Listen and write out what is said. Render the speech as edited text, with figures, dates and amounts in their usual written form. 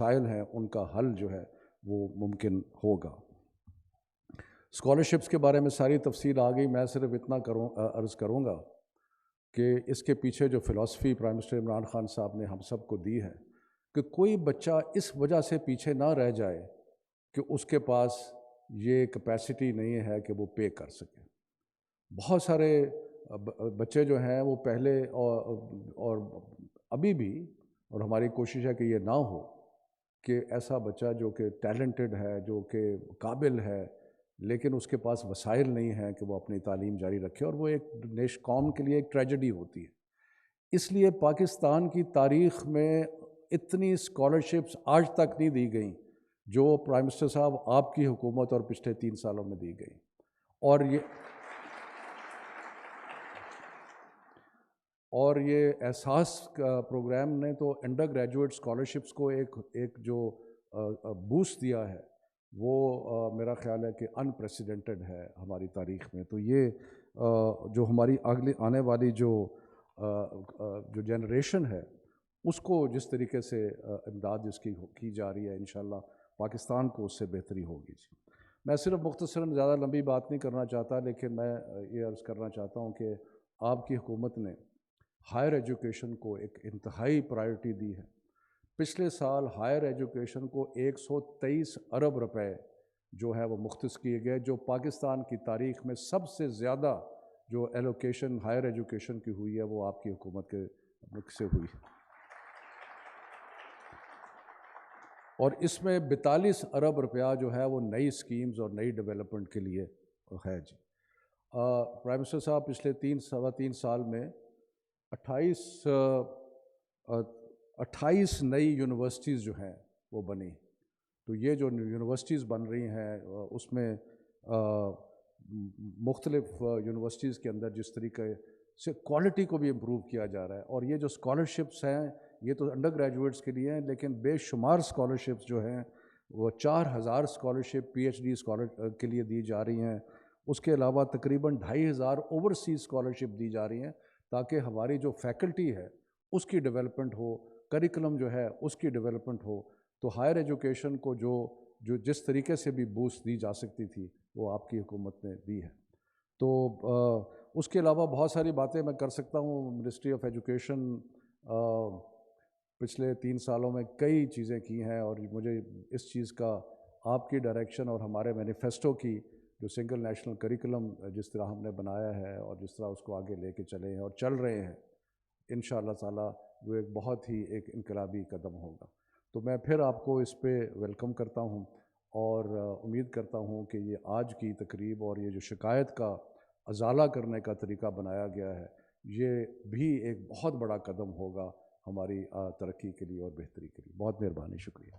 مسائل ہیں ان کا حل جو ہے وہ ممکن ہوگا۔ اسکالرشپس کے بارے میں ساری تفصیل آ گئی، میں صرف اتنا عرض کروں گا کہ اس کے پیچھے جو فلسفی پرائم منسٹر عمران خان صاحب نے ہم سب کو دی ہے کہ کوئی بچہ اس وجہ سے پیچھے نہ رہ جائے کہ اس کے پاس یہ کیپیسٹی نہیں ہے کہ وہ پے کر سکے۔ بہت سارے بچے جو ہیں وہ پہلے اور ابھی بھی، اور ہماری کوشش ہے کہ یہ نہ ہو کہ ایسا بچہ جو کہ ٹیلنٹڈ ہے، جو کہ قابل ہے، لیکن اس کے پاس وسائل نہیں ہیں کہ وہ اپنی تعلیم جاری رکھے، اور وہ ایک قوم کے لیے ایک ٹریجڈی ہوتی ہے۔ اس لیے پاکستان کی تاریخ میں اتنی اسکالرشپس آج تک نہیں دی گئیں جو پرائم منسٹر صاحب آپ کی حکومت اور پچھلے 3 سالوں میں دی گئیں۔ اور یہ احساس کا پروگرام نے تو انڈر گریجویٹ اسکالرشپس کو ایک جو بوسٹ دیا ہے وہ میرا خیال ہے کہ انپریسیڈنٹڈ ہے ہماری تاریخ میں۔ تو یہ جو ہماری آنے والی جو جنریشن ہے اس کو جس طریقے سے امداد اس کی جا رہی ہے، انشاءاللہ پاکستان کو اس سے بہتری ہوگی۔ میں صرف مختصراً زیادہ لمبی بات نہیں کرنا چاہتا، لیکن میں یہ عرض کرنا چاہتا ہوں کہ آپ کی حکومت نے ہائر ایجوکیشن کو ایک انتہائی پرائرٹی دی ہے۔ پچھلے سال ہائر ایجوکیشن کو 123 ارب روپے جو ہے وہ مختص کیے گئے، جو پاکستان کی تاریخ میں سب سے زیادہ جو ایلوکیشن ہائر ایجوکیشن کی ہوئی ہے وہ آپ کی حکومت کے سے ہوئی ہے، اور اس میں 42 ارب روپیہ جو ہے وہ نئی اسکیمز اور نئی ڈیولپمنٹ کے لیے ہے۔ پرائم منسٹر صاحب پچھلے سوا تین سال میں 28 نئی یونیورسٹیز جو ہیں وہ بنی۔ تو یہ جو یونیورسٹیز بن رہی ہیں اس میں مختلف یونیورسٹیز کے اندر جس طریقے سے کوالٹی کو بھی امپروو کیا جا رہا ہے، اور یہ جو اسکالرشپس ہیں یہ تو انڈر گریجویٹس کے لیے ہیں، لیکن بے شمار اسکالرشپس جو ہیں وہ 4000 scholarship P H D scholar کے لیے دی جا رہی ہیں۔ اس کے علاوہ تقریباً 2500 اوورسیز اسکالرشپ دی جا رہی ہیں تاکہ ہماری جو فیکلٹی ہے اس کی ڈیولپمنٹ ہو، کریکلم جو ہے اس کی ڈیولپمنٹ ہو۔ تو ہائر ایجوکیشن کو جو جس طریقے سے بھی بوسٹ دی جا سکتی تھی وہ آپ کی حکومت نے دی ہے۔ تو اس کے علاوہ بہت ساری باتیں میں کر سکتا ہوں۔ منسٹری آف ایجوکیشن پچھلے 3 سالوں میں کئی چیزیں کی ہیں، اور مجھے اس چیز کا آپ کی ڈائریکشن اور ہمارے مینیفیسٹو کی جو سنگل نیشنل کریکلم جس طرح ہم نے بنایا ہے اور جس طرح اس کو آگے لے کے چلے ہیں اور چل رہے ہیں، انشاءاللہ تعالیٰ وہ ایک بہت ہی ایک انقلابی قدم ہوگا۔ تو میں پھر آپ کو اس پہ ویلکم کرتا ہوں، اور امید کرتا ہوں کہ یہ آج کی تقریب اور یہ جو شکایت کا ازالہ کرنے کا طریقہ بنایا گیا ہے یہ بھی ایک بہت بڑا قدم ہوگا ہماری ترقی کے لیے اور بہتری کے لیے۔ بہت مہربانی، شکریہ۔